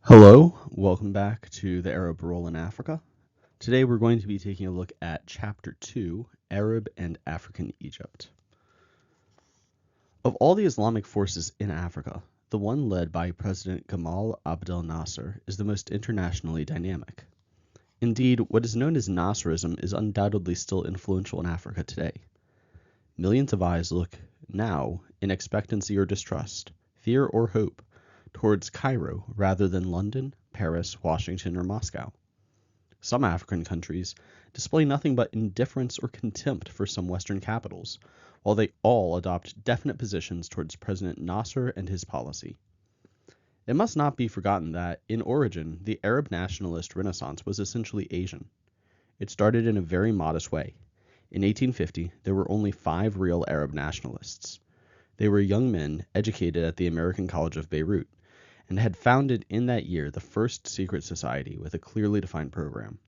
Hello, welcome back to the Arab Role in Africa. Today we're going to be taking a look at Chapter 2, Arab and African Egypt. Of all the Islamic forces in Africa, the one led by President Gamal Abdel Nasser is the most internationally dynamic. Indeed, what is known as Nasserism is undoubtedly still influential in Africa today. Millions of eyes look now in expectancy or distrust, fear or hope, towards Cairo rather than London, Paris, Washington, or Moscow. Some African countries display nothing but indifference or contempt for some Western capitals, while they all adopt definite positions towards President Nasser and his policy. It must not be forgotten that, in origin, the Arab nationalist Renaissance was essentially Asian. It started in a very modest way. In 1850, there were only 5 real Arab nationalists. They were young men educated at the American College of Beirut, and had founded in that year the first secret society with a clearly defined program.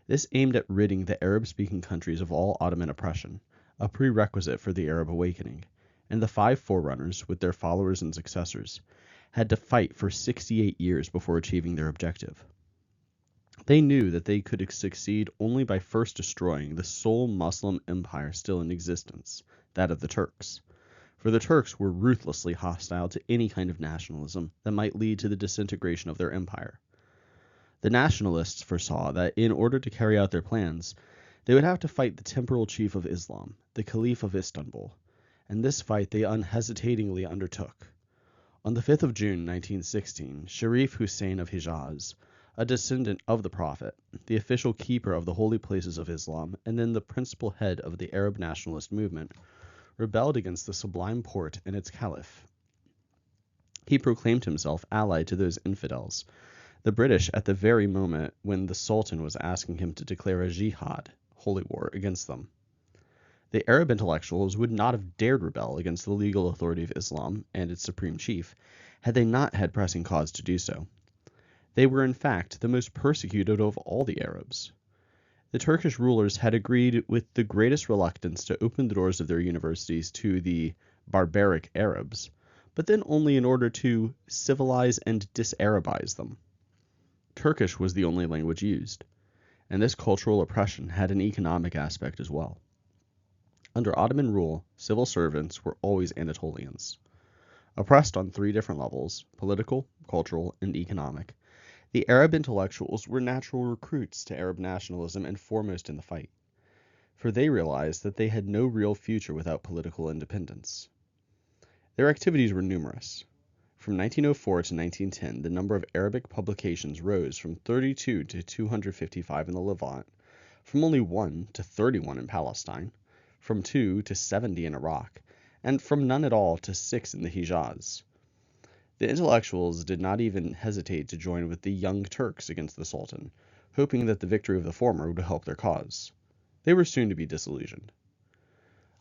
This aimed at ridding the Arab-speaking countries of all Ottoman oppression, a prerequisite for the Arab awakening, and the 5 forerunners, with their followers and successors, had to fight for 68 years before achieving their objective. They knew that they could succeed only by first destroying the sole Muslim empire still in existence, that of the Turks. For the Turks were ruthlessly hostile to any kind of nationalism that might lead to the disintegration of their empire. The nationalists foresaw that in order to carry out their plans, they would have to fight the temporal chief of Islam, the Caliph of Istanbul, and this fight they unhesitatingly undertook. On the 5th of June 1916, Sharif Hussein of Hijaz, a descendant of the Prophet, the official keeper of the holy places of Islam, and then the principal head of the Arab nationalist movement, rebelled against the Sublime Porte and its caliph. He proclaimed himself allied to those infidels, the British at the very moment when the Sultan was asking him to declare a jihad, holy war, against them. The Arab intellectuals would not have dared rebel against the legal authority of Islam and its supreme chief, had they not had pressing cause to do so. They were in fact the most persecuted of all the Arabs. The Turkish rulers had agreed with the greatest reluctance to open the doors of their universities to the barbaric Arabs, but then only in order to civilize and dis-Arabize them. Turkish was the only language used, and this cultural oppression had an economic aspect as well. Under Ottoman rule, civil servants were always Anatolians. Oppressed on 3 different levels, political, cultural, and economic, the Arab intellectuals were natural recruits to Arab nationalism and foremost in the fight, for they realized that they had no real future without political independence. Their activities were numerous. From 1904 to 1910, the number of Arabic publications rose from 32 to 255 in the Levant, from only 1 to 31 in Palestine, from 2 to 70 in Iraq, and from none at all to 6 in the Hijaz. The intellectuals did not even hesitate to join with the Young Turks against the Sultan, hoping that the victory of the former would help their cause. They were soon to be disillusioned.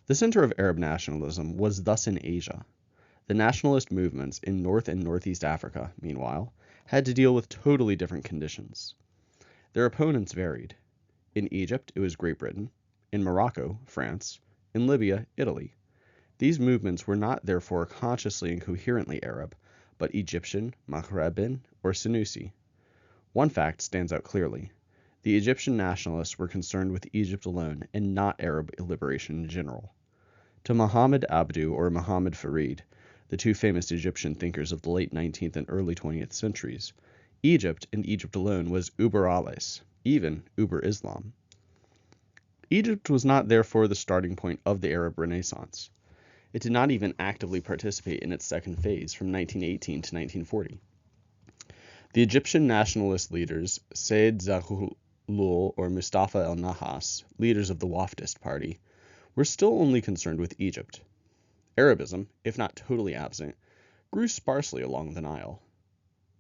The center of Arab nationalism was thus in Asia. The nationalist movements in North and Northeast Africa, meanwhile, had to deal with totally different conditions. Their opponents varied. In Egypt, it was Great Britain. In Morocco, France. In Libya, Italy. These movements were not therefore consciously and coherently Arab, but Egyptian, Maghrebian, or Senussi. One fact stands out clearly. The Egyptian nationalists were concerned with Egypt alone and not Arab liberation in general. To Muhammad Abdu or Muhammad Farid, the 2 famous Egyptian thinkers of the late 19th and early 20th centuries, Egypt and Egypt alone was Uber alles, even Uber Islam. Egypt was not therefore the starting point of the Arab Renaissance. It did not even actively participate in its second phase from 1918 to 1940. The Egyptian nationalist leaders, Said Zaghloul or Mustafa el-Nahas, leaders of the Waftist party, were still only concerned with Egypt. Arabism, if not totally absent, grew sparsely along the Nile.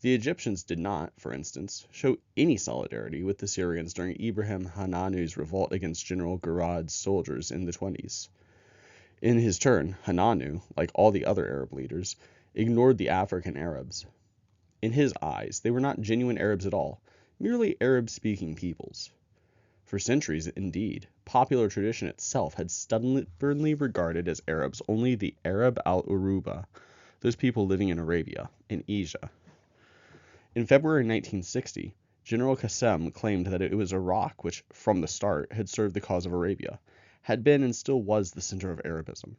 The Egyptians did not, for instance, show any solidarity with the Syrians during Ibrahim Hananu's revolt against General Gurad's soldiers in the 20s. In his turn, Hananu, like all the other Arab leaders, ignored the African Arabs. In his eyes, they were not genuine Arabs at all, merely Arab-speaking peoples. For centuries, indeed, popular tradition itself had stubbornly regarded as Arabs only the Arab al-Uruba, those people living in Arabia, in Asia. In February 1960, General Qassem claimed that it was Iraq which, from the start, had served the cause of Arabia, had been and still was the center of Arabism,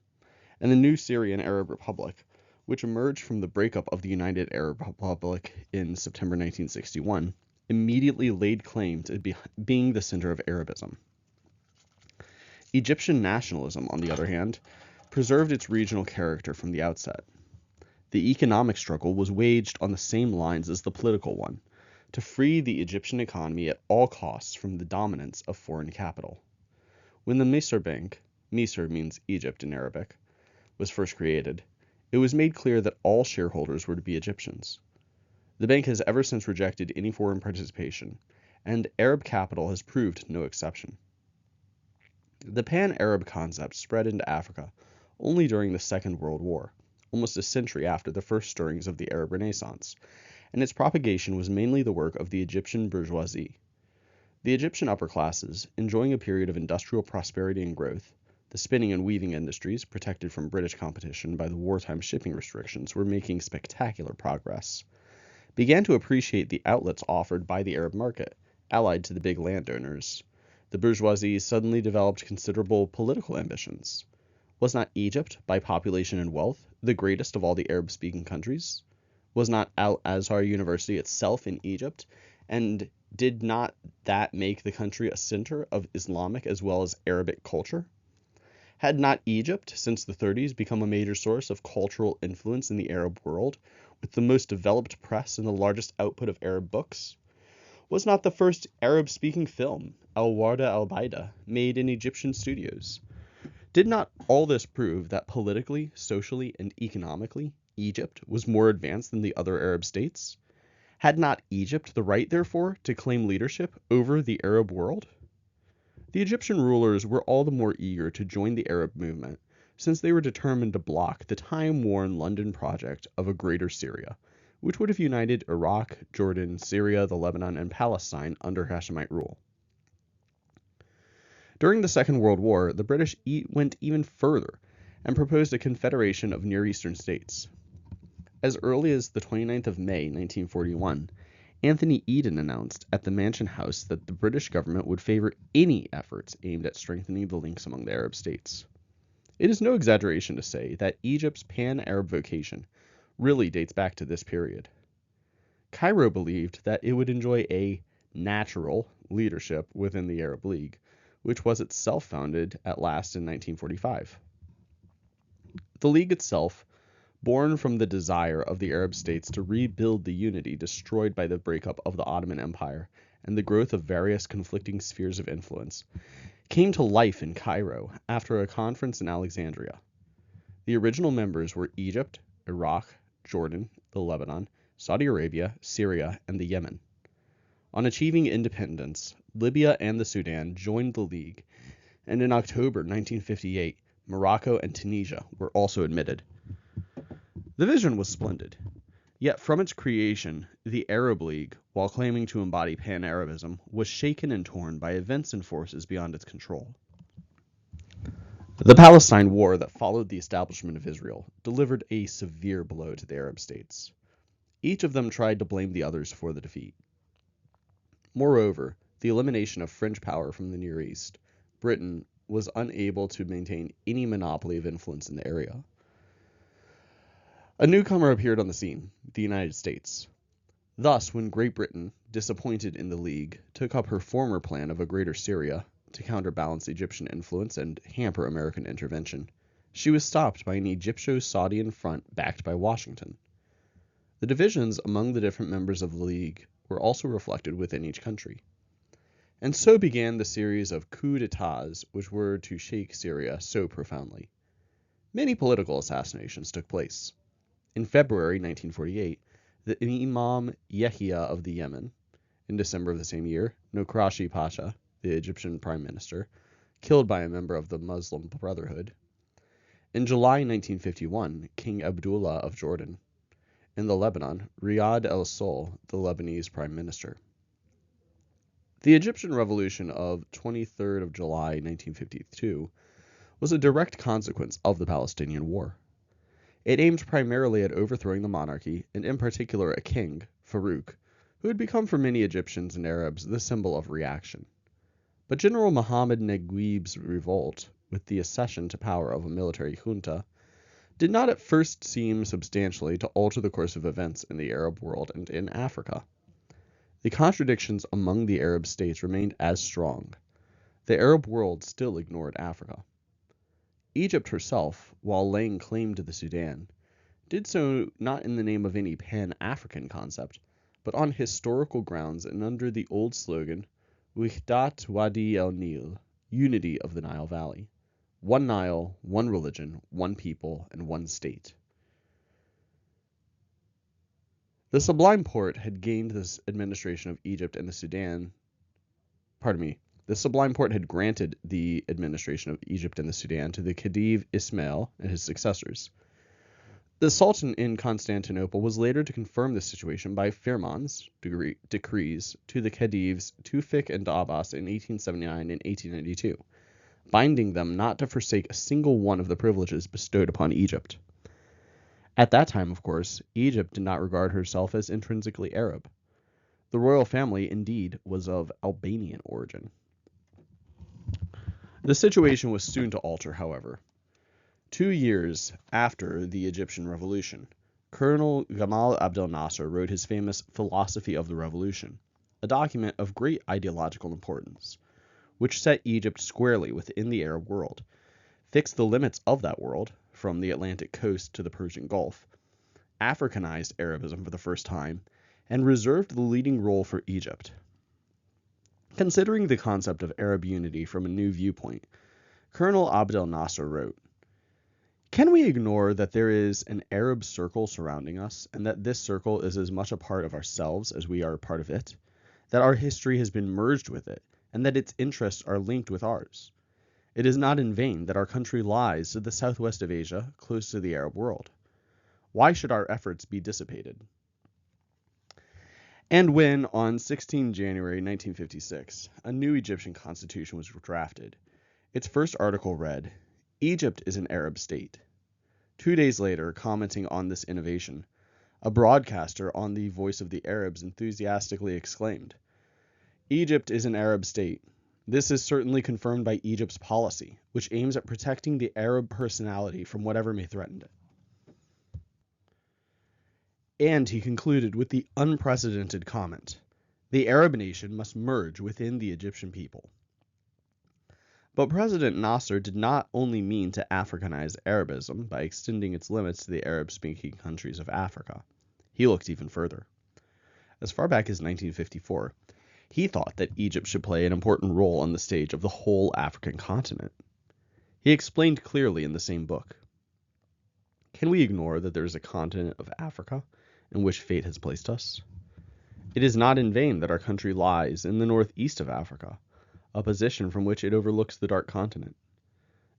and the new Syrian Arab Republic, which emerged from the breakup of the United Arab Republic in September 1961, immediately laid claim to being the center of Arabism. Egyptian nationalism, on the other hand, preserved its regional character from the outset. The economic struggle was waged on the same lines as the political one, to free the Egyptian economy at all costs from the dominance of foreign capital. When the Misr Bank, Misr means Egypt in Arabic, was first created, it was made clear that all shareholders were to be Egyptians. The bank has ever since rejected any foreign participation, and Arab capital has proved no exception. The pan-Arab concept spread into Africa only during the Second World War, almost a century after the first stirrings of the Arab Renaissance, and its propagation was mainly the work of the Egyptian bourgeoisie. The Egyptian upper classes, enjoying a period of industrial prosperity and growth, the spinning and weaving industries, protected from British competition by the wartime shipping restrictions, were making spectacular progress, began to appreciate the outlets offered by the Arab market, allied to the big landowners. The bourgeoisie suddenly developed considerable political ambitions. Was not Egypt, by population and wealth, the greatest of all the Arab-speaking countries? Was not Al-Azhar University itself in Egypt, and did not that make the country a center of Islamic as well as Arabic culture? Had not Egypt, since the 30s, become a major source of cultural influence in the Arab world, with the most developed press and the largest output of Arab books? Was not the first Arab-speaking film, Al-Warda Al-Baida, made in Egyptian studios? Did not all this prove that politically, socially, and economically, Egypt was more advanced than the other Arab states? Had not Egypt the right, therefore, to claim leadership over the Arab world? The Egyptian rulers were all the more eager to join the Arab movement, since they were determined to block the time-worn London project of a Greater Syria, which would have united Iraq, Jordan, Syria, the Lebanon, and Palestine under Hashemite rule. During the Second World War, the British went even further and proposed a confederation of Near Eastern states. As early as the 29th of May, 1941, Anthony Eden announced at the Mansion House that the British government would favor any efforts aimed at strengthening the links among the Arab states. It is no exaggeration to say that Egypt's pan-Arab vocation really dates back to this period. Cairo believed that it would enjoy a natural leadership within the Arab League, which was itself founded at last in 1945. The League itself, born from the desire of the Arab states to rebuild the unity destroyed by the breakup of the Ottoman Empire and the growth of various conflicting spheres of influence, came to life in Cairo after a conference in Alexandria. The original members were Egypt, Iraq, Jordan, the Lebanon, Saudi Arabia, Syria, and the Yemen. On achieving independence, Libya and the Sudan joined the League, and in October 1958, Morocco and Tunisia were also admitted. The vision was splendid, yet from its creation, the Arab League, while claiming to embody pan-Arabism, was shaken and torn by events and forces beyond its control. The Palestine War that followed the establishment of Israel delivered a severe blow to the Arab states. Each of them tried to blame the others for the defeat. Moreover, the elimination of French power from the Near East, Britain was unable to maintain any monopoly of influence in the area. A newcomer appeared on the scene, the United States. Thus, when Great Britain, disappointed in the League, took up her former plan of a Greater Syria to counterbalance Egyptian influence and hamper American intervention, she was stopped by an Egypto-Saudian front backed by Washington. The divisions among the different members of the League were also reflected within each country. And so began the series of coups d'etats which were to shake Syria so profoundly. Many political assassinations took place. In February 1948, the Imam Yahya of the Yemen. In December of the same year, Nokrashi Pasha, the Egyptian prime minister, killed by a member of the Muslim Brotherhood. In July 1951, King Abdullah of Jordan. In the Lebanon, Riyad el-Sol, the Lebanese prime minister. The Egyptian Revolution of 23rd of July 1952 was a direct consequence of the Palestinian War. It aimed primarily at overthrowing the monarchy, and in particular a king, Farouk, who had become for many Egyptians and Arabs the symbol of reaction. But General Muhammad Naguib's revolt, with the accession to power of a military junta, did not at first seem substantially to alter the course of events in the Arab world and in Africa. The contradictions among the Arab states remained as strong. The Arab world still ignored Africa. Egypt herself, while laying claim to the Sudan, did so not in the name of any Pan-African concept, but on historical grounds and under the old slogan, Wihdat Wadi el-Nil, unity of the Nile Valley. One Nile, one religion, one people, and one state. The Sublime Porte had gained this administration of Egypt and the Sudan. The Sublime Porte had granted the administration of Egypt and the Sudan to the Khedive Ismail and his successors. The Sultan in Constantinople was later to confirm this situation by Firman's decrees to the Khedives Tewfik and Abbas in 1879 and 1892, binding them not to forsake a single one of the privileges bestowed upon Egypt. At that time, of course, Egypt did not regard herself as intrinsically Arab. The royal family, indeed, was of Albanian origin. The situation was soon to alter, however. 2 years after the Egyptian Revolution, Colonel Gamal Abdel Nasser wrote his famous Philosophy of the Revolution, a document of great ideological importance, which set Egypt squarely within the Arab world, fixed the limits of that world, from the Atlantic coast to the Persian Gulf, Africanized Arabism for the first time, and reserved the leading role for Egypt. Considering the concept of Arab unity from a new viewpoint, Colonel Abdel Nasser wrote, "Can we ignore that there is an Arab circle surrounding us, and that this circle is as much a part of ourselves as we are a part of it, that our history has been merged with it, and that its interests are linked with ours? It is not in vain that our country lies to the southwest of Asia, close to the Arab world. Why should our efforts be dissipated?" And when, on 16 January 1956, a new Egyptian constitution was drafted, its first article read, "Egypt is an Arab state." 2 days later, commenting on this innovation, a broadcaster on the Voice of the Arabs enthusiastically exclaimed, "Egypt is an Arab state. This is certainly confirmed by Egypt's policy, which aims at protecting the Arab personality from whatever may threaten it." And he concluded with the unprecedented comment, "The Arab nation must merge within the Egyptian people." But President Nasser did not only mean to Africanize Arabism by extending its limits to the Arab-speaking countries of Africa. He looked even further. As far back as 1954, he thought that Egypt should play an important role on the stage of the whole African continent. He explained clearly in the same book, "Can we ignore that there is a continent of Africa in which fate has placed us? It is not in vain that our country lies in the northeast of Africa, a position from which it overlooks the dark continent.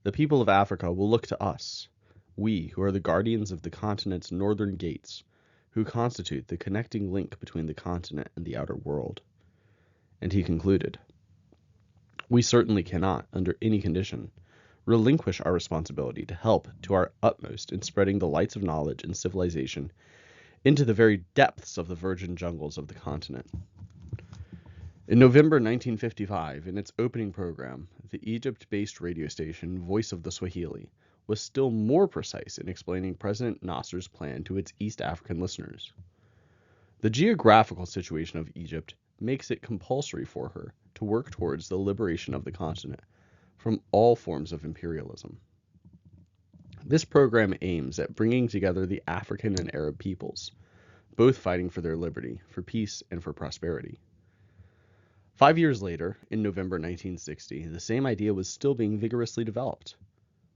The people of Africa will look to us, we who are the guardians of the continent's northern gates, who constitute the connecting link between the continent and the outer world." And he concluded, "We certainly cannot, under any condition, relinquish our responsibility to help to our utmost in spreading the lights of knowledge and civilization into the very depths of the virgin jungles of the continent." In November 1955, in its opening program, the Egypt-based radio station Voice of the Swahili was still more precise in explaining President Nasser's plan to its East African listeners. The geographical situation of Egypt makes it compulsory for her to work towards the liberation of the continent from all forms of imperialism. This program aims at bringing together the African and Arab peoples, both fighting for their liberty, for peace, and for prosperity. 5 years later, in November 1960, the same idea was still being vigorously developed.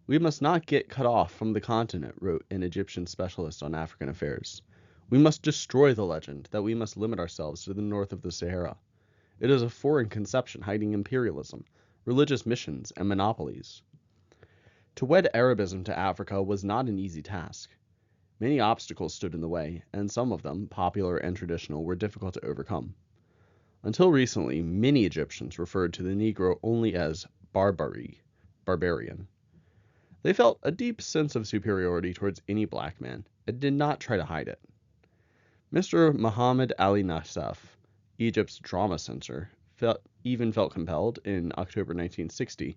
"We must not get cut off from the continent," wrote an Egyptian specialist on African affairs. "We must destroy the legend that we must limit ourselves to the north of the Sahara. It is a foreign conception hiding imperialism, religious missions, and monopolies." To wed Arabism to Africa was not an easy task. Many obstacles stood in the way, and some of them, popular and traditional, were difficult to overcome. Until recently, many Egyptians referred to the Negro only as barbarian. They felt a deep sense of superiority towards any black man, and did not try to hide it. Mr. Muhammad Ali Nassef, Egypt's drama censor, even felt compelled, in October 1960,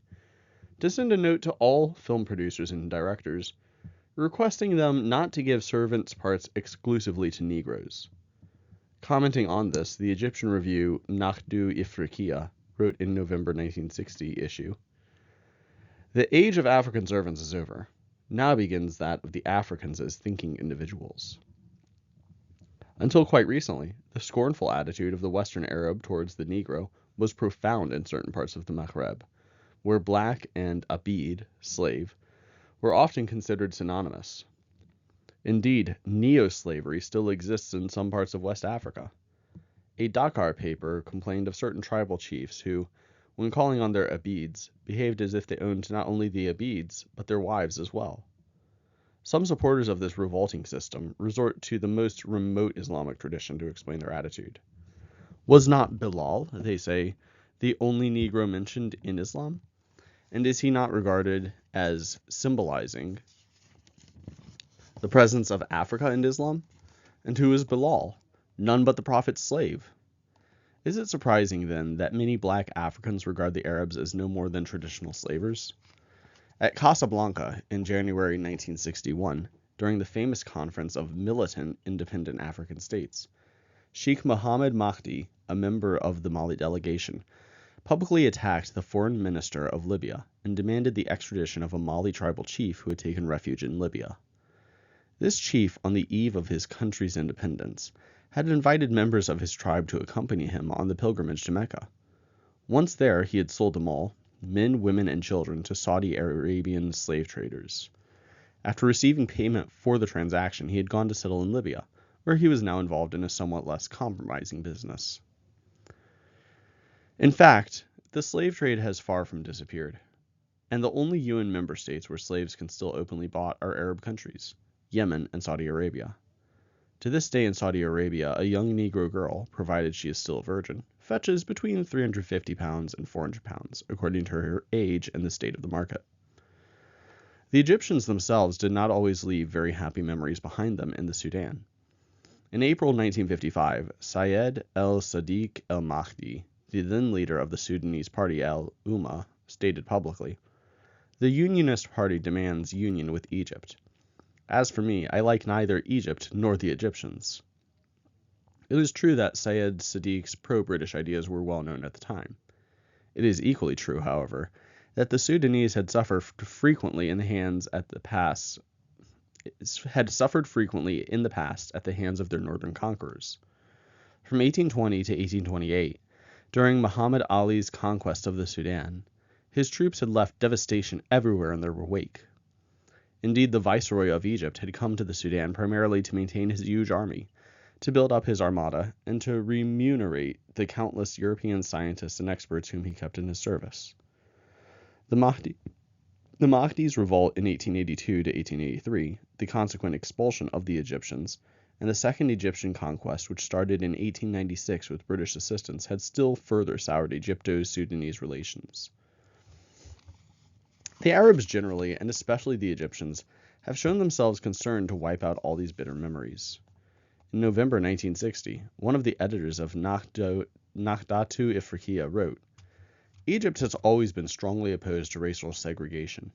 to send a note to all film producers and directors, requesting them not to give servants' parts exclusively to Negroes. Commenting on this, the Egyptian review Naqdu Ifriqiya wrote in November 1960 issue, "The age of African servants is over. Now begins that of the Africans as thinking individuals." Until quite recently, the scornful attitude of the Western Arab towards the Negro was profound in certain parts of the Maghreb, where black and abid, slave, were often considered synonymous. Indeed, neo-slavery still exists in some parts of West Africa. A Dakar paper complained of certain tribal chiefs who, when calling on their abids, behaved as if they owned not only the abids, but their wives as well. Some supporters of this revolting system resort to the most remote Islamic tradition to explain their attitude. Was not Bilal, they say, the only Negro mentioned in Islam? And is he not regarded as symbolizing the presence of Africa in Islam? And who is Bilal? None but the Prophet's slave. Is it surprising, then, that many black Africans regard the Arabs as no more than traditional slavers? At Casablanca in January 1961, during the famous conference of militant independent African states, Sheikh Mohammed Mahdi, a member of the Mali delegation, publicly attacked the foreign minister of Libya and demanded the extradition of a Mali tribal chief who had taken refuge in Libya. This chief, on the eve of his country's independence, had invited members of his tribe to accompany him on the pilgrimage to Mecca. Once there, he had sold them all, men, women, and children, to Saudi Arabian slave traders. After receiving payment for the transaction, he had gone to settle in Libya, where he was now involved in a somewhat less compromising business. In fact, the slave trade has far from disappeared, and the only UN member states where slaves can still openly bought are Arab countries, Yemen and Saudi Arabia. To this day in Saudi Arabia, a young Negro girl, provided she is still a virgin, fetches between 350 pounds and 400 pounds, according to her age and the state of the market. The Egyptians themselves did not always leave very happy memories behind them in the Sudan. In April 1955, Syed el-Sadiq el-Mahdi, the then leader of the Sudanese party al-Umma, stated publicly, "The Unionist Party demands union with Egypt. As for me, I like neither Egypt nor the Egyptians." It is true that Syed Sadiq's pro-British ideas were well known at the time. It is equally true, however, that the Sudanese had suffered frequently in the past at the hands of their northern conquerors. From 1820 to 1828, during Muhammad Ali's conquest of the Sudan, his troops had left devastation everywhere in their wake. Indeed, the viceroy of Egypt had come to the Sudan primarily to maintain his huge army, to build up his armada, and to remunerate the countless European scientists and experts whom he kept in his service. The Mahdi's revolt in 1882 to 1883, the consequent expulsion of the Egyptians, and the Second Egyptian Conquest, which started in 1896 with British assistance, had still further soured Egypto-Sudanese relations. The Arabs generally, and especially the Egyptians, have shown themselves concerned to wipe out all these bitter memories. In November 1960, one of the editors of Naqdatu Ifriqiya wrote, "Egypt has always been strongly opposed to racial segregation.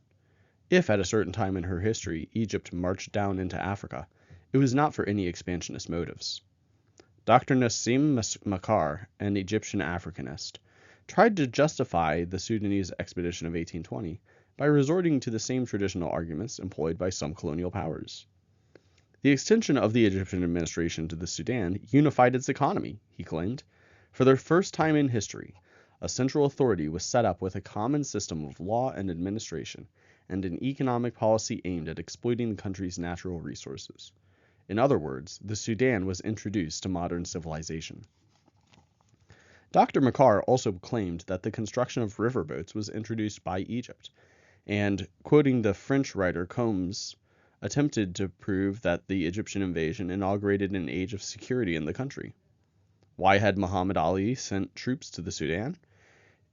If at a certain time in her history Egypt marched down into Africa, it was not for any expansionist motives." Dr. Nassim Makar, an Egyptian Africanist, tried to justify the Sudanese expedition of 1820 by resorting to the same traditional arguments employed by some colonial powers. The extension of the Egyptian administration to the Sudan unified its economy, he claimed. For the first time in history, a central authority was set up with a common system of law and administration, and an economic policy aimed at exploiting the country's natural resources. In other words, the Sudan was introduced to modern civilization. Dr. Makar also claimed that the construction of riverboats was introduced by Egypt, and, quoting the French writer Combes, attempted to prove that the Egyptian invasion inaugurated an age of security in the country. Why had Muhammad Ali sent troops to the Sudan?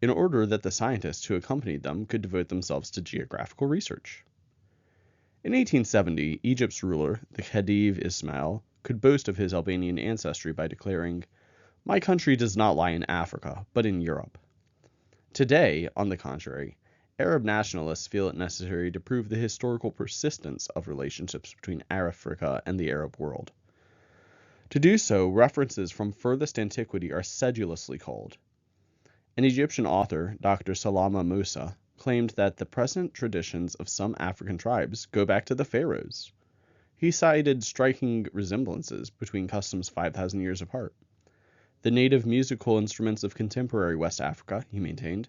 In order that the scientists who accompanied them could devote themselves to geographical research. In 1870, Egypt's ruler, the Khedive Ismail, could boast of his Albanian ancestry by declaring, My country does not lie in Africa, but in Europe. Today, on the contrary, Arab nationalists feel it necessary to prove the historical persistence of relationships between Africa and the Arab world. To do so, references from furthest antiquity are sedulously culled. An Egyptian author, Dr. Salama Musa, claimed that the present traditions of some African tribes go back to the pharaohs. He cited striking resemblances between customs 5,000 years apart. The native musical instruments of contemporary West Africa, he maintained,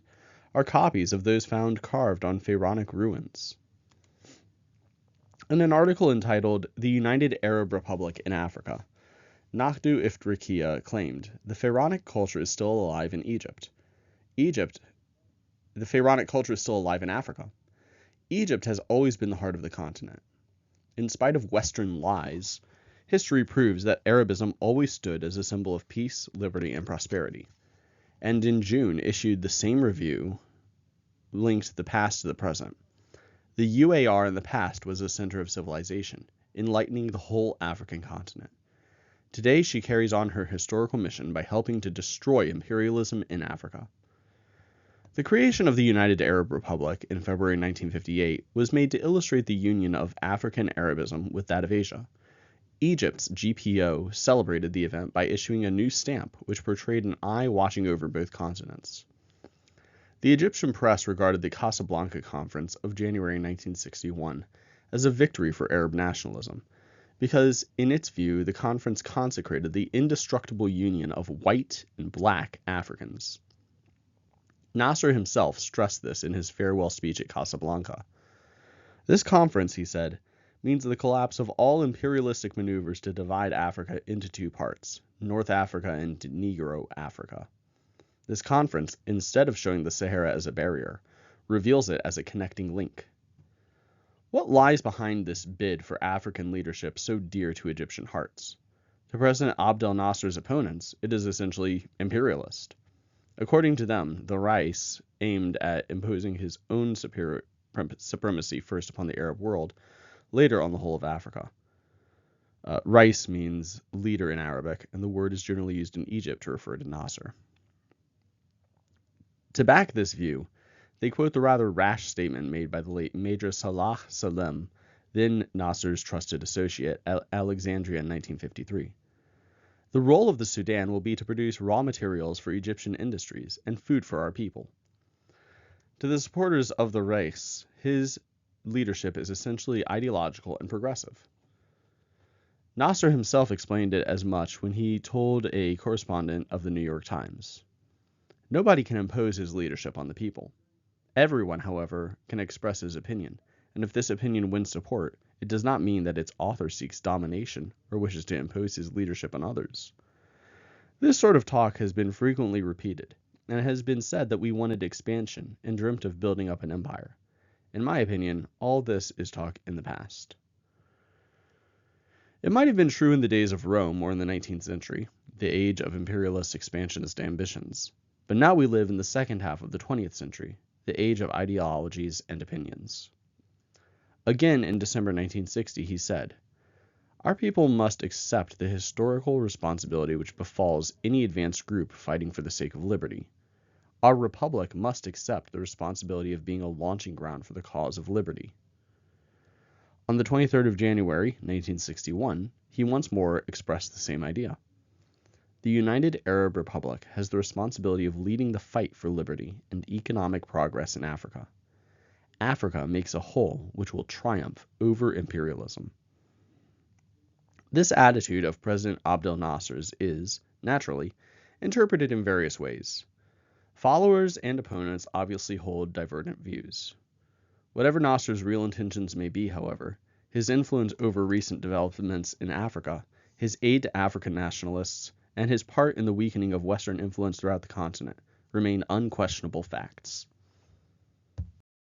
are copies of those found carved on pharaonic ruins. In an article entitled The United Arab Republic in Africa, Nakhdu Ifriqiya claimed the pharaonic culture is still alive in Egypt. The pharaonic culture is still alive in Africa. Egypt has always been the heart of the continent. In spite of Western lies, history proves that Arabism always stood as a symbol of peace, liberty, and prosperity, and in June issued the same review linked the past to the present. The UAR in the past was a center of civilization, enlightening the whole African continent. Today she carries on her historical mission by helping to destroy imperialism in Africa. The creation of the United Arab Republic in February 1958 was made to illustrate the union of African Arabism with that of Asia. Egypt's GPO celebrated the event by issuing a new stamp which portrayed an eye watching over both continents. The Egyptian press regarded the Casablanca Conference of January 1961 as a victory for Arab nationalism, because in its view the conference consecrated the indestructible union of white and black Africans. Nasser himself stressed this in his farewell speech at Casablanca. This conference, he said, means the collapse of all imperialistic maneuvers to divide Africa into two parts, North Africa and Negro Africa. This conference, instead of showing the Sahara as a barrier, reveals it as a connecting link. What lies behind this bid for African leadership so dear to Egyptian hearts? To President Abdel Nasser's opponents, it is essentially imperialist. According to them, the Rais aimed at imposing his own supremacy first upon the Arab world, later on the whole of Africa. Rais means leader in Arabic, and the word is generally used in Egypt to refer to Nasser. To back this view, they quote the rather rash statement made by the late Major Salah Salem, then Nasser's trusted associate, at Alexandria in 1953. The role of the Sudan will be to produce raw materials for Egyptian industries and food for our people. To the supporters of the Rais, his leadership is essentially ideological and progressive. Nasser himself explained it as much when he told a correspondent of the New York Times. Nobody can impose his leadership on the people. Everyone, however, can express his opinion, and if this opinion wins support, it does not mean that its author seeks domination or wishes to impose his leadership on others. This sort of talk has been frequently repeated, and it has been said that we wanted expansion and dreamt of building up an empire. In my opinion, all this is talk in the past. It might have been true in the days of Rome or in the 19th century, the age of imperialist expansionist ambitions, but now we live in the second half of the 20th century, the age of ideologies and opinions. Again, in December 1960, he said, "Our people must accept the historical responsibility which befalls any advanced group fighting for the sake of liberty. Our republic must accept the responsibility of being a launching ground for the cause of liberty." On the 23rd of January, 1961, he once more expressed the same idea. The United Arab Republic has the responsibility of leading the fight for liberty and economic progress in Africa. Africa makes a whole which will triumph over imperialism. This attitude of President Abdel Nasser's is, naturally, interpreted in various ways. Followers and opponents obviously hold divergent views. Whatever Nasser's real intentions may be, however, his influence over recent developments in Africa, his aid to African nationalists, and his part in the weakening of Western influence throughout the continent remain unquestionable facts.